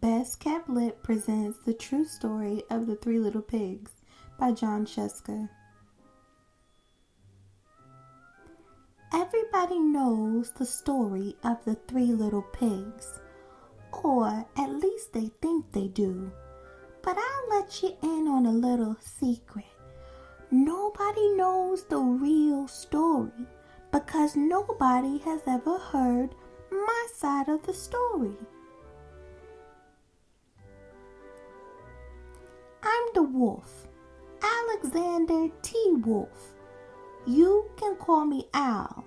BestKeptLit presents The True Story of the Three Little Pigs by Jon Scieszka. Everybody knows the story of the three little pigs, or at least they think they do. But I'll let you in on a little secret. Nobody knows the real story because nobody has ever heard my side of the story. I'm the wolf, Alexander T. Wolf. You can call me Al.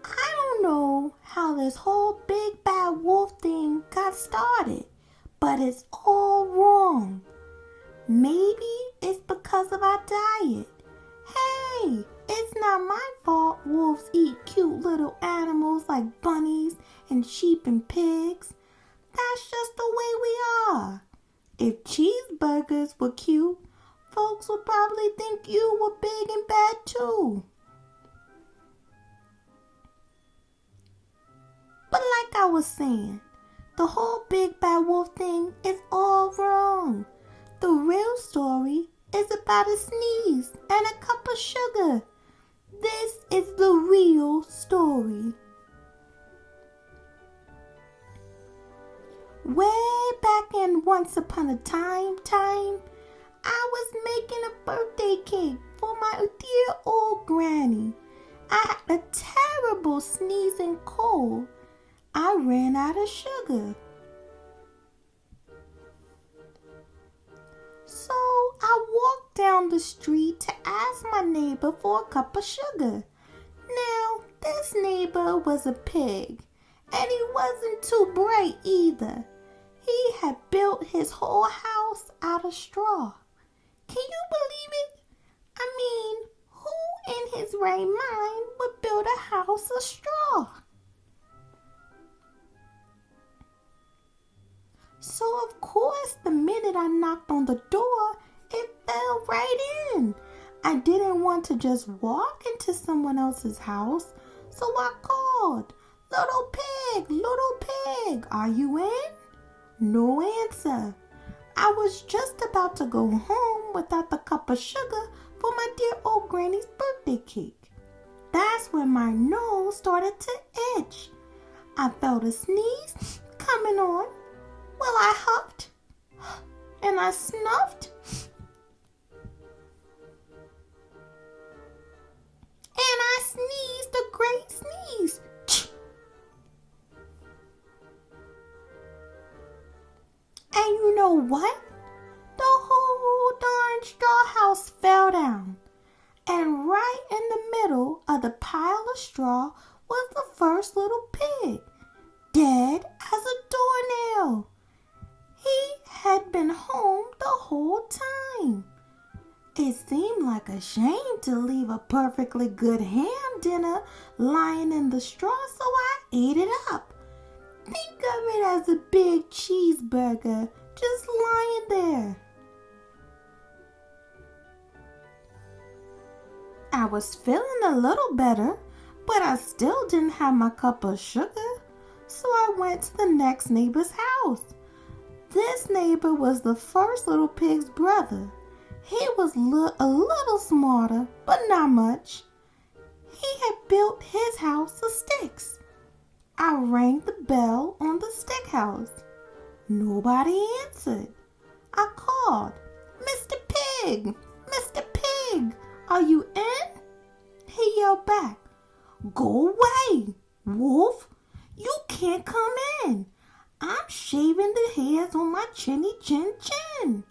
I don't know how this whole big bad wolf thing got started, but it's all wrong. Maybe it's because of our diet. Hey, it's not my fault wolves eat cute little animals like bunnies and sheep and pigs. That's just the way we are. If cheeseburgers were cute, folks would probably think you were big and bad too. But like I was saying, the whole big bad wolf thing is all wrong. The real story is about a sneeze and a cup of sugar. This is the real story. Way back in Once Upon a Time, I was making a birthday cake for my dear old granny. I had a terrible sneezing cold. I ran out of sugar. So I walked down the street to ask my neighbor for a cup of sugar. Now, this neighbor was a pig, and he wasn't too bright either. He had built his whole house out of straw. Can you believe it? I mean, who in his right mind would build a house of straw? So of course, the minute I knocked on the door, it fell right in. I didn't want to just walk into someone else's house, so I called, little pig, are you in? No answer. I was just about to go home without the cup of sugar for my dear old granny's birthday cake. That's when my nose started to itch. I felt a sneeze coming on. Well, I huffed and I snuffed and I sneezed a great sneeze. And you know what? The whole darn straw house fell down. And right in the middle of the pile of straw was the first little pig, dead as a doornail. He had been home the whole time. It seemed like a shame to leave a perfectly good ham dinner lying in the straw, so I ate it up. Think of it as a big cheeseburger just lying there. I was feeling a little better, but I still didn't have my cup of sugar, so I went to the next neighbor's house. This neighbor was the first little pig's brother. He was a little smarter, but not much. He had built his house of sticks. I rang the bell on the stick house. Nobody answered. I called, Mr. Pig, are you in? He yelled back, go away, wolf. You can't come in. I'm shaving the hairs on my chinny chin.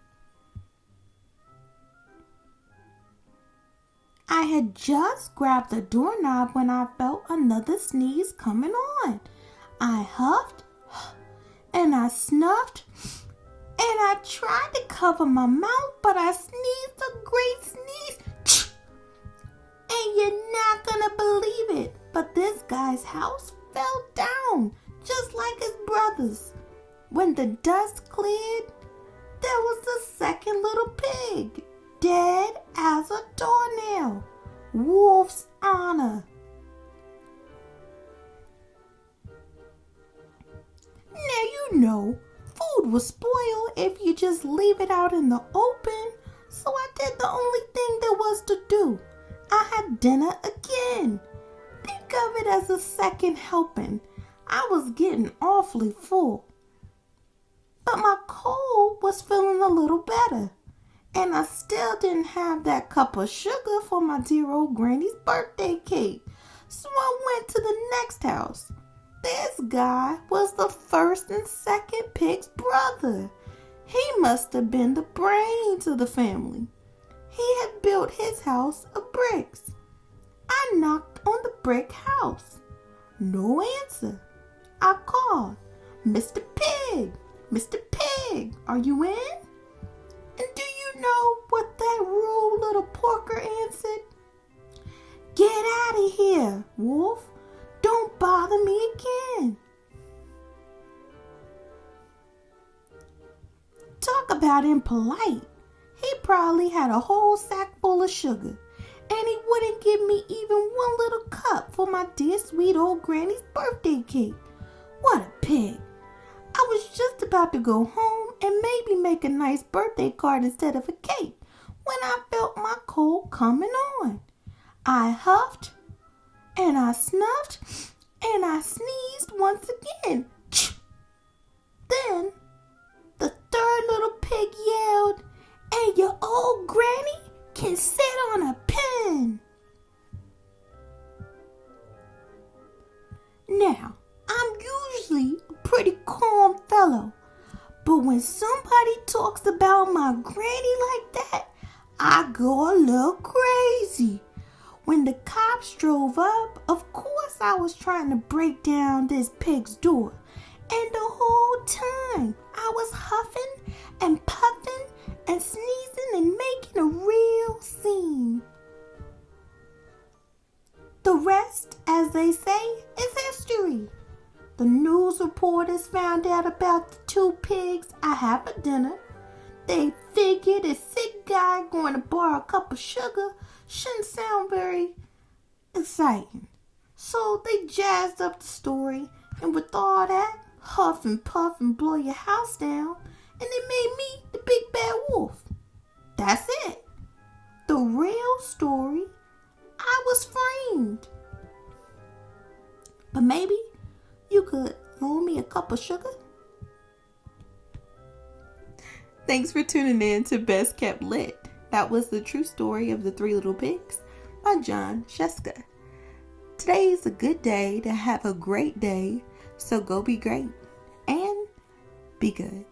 I had just grabbed the doorknob when I felt another sneeze coming on. I huffed and I snuffed and I tried to cover my mouth, but I sneezed a great sneeze. And you're not gonna believe it, but this guy's house fell down just like his brother's. When the dust cleared, there was the second little pig, dead as a doornail. Wolf's honor. Now you know, will spoil if you just leave it out in the open. So I did the only thing there was to do. I had dinner again. Think of it as a second helping. I was getting awfully full. But my cold was feeling a little better. And I still didn't have that cup of sugar for my dear old granny's birthday cake. So I went to the next house. This guy was the first and second pig's brother. He must have been the brains of the family. He had built his house of bricks. I knocked on the brick house. No answer. I called, Mr. Pig, Mr. Pig, are you in? And do you know what that rude little porker answered? Get out of here, Wolf. Don't bother me again. Talk about impolite. He probably had a whole sack full of sugar, and he wouldn't give me even one little cup for my dear sweet old granny's birthday cake. What a pig. I was just about to go home and maybe make a nice birthday card instead of a cake when I felt my cold coming on. I huffed, and I snuffed, and I sneezed once again. Then the third little pig yelled, and your old granny can sit on a pin. Now, I'm usually a pretty calm fellow, but when somebody talks about my granny like that, I go a little crazy. When the cops drove up, of course I was trying to break down this pig's door. And the whole time I was huffing and puffing and sneezing and making a real scene. The rest, as they say, is history. The news reporters found out about the two pigs I had for dinner. They figured a sick guy going to borrow a cup of sugar shouldn't sound very exciting. So they jazzed up the story, and with all that, huff and puff and blow your house down, and they made me the big bad wolf. That's it. The real story, I was framed. But maybe you could loan me a cup of sugar? Thanks for tuning in to Best Kept Lit. That was the true story of the Three Little Pigs by Jon Scieszka. Today is a good day to have a great day, so go be great and be good.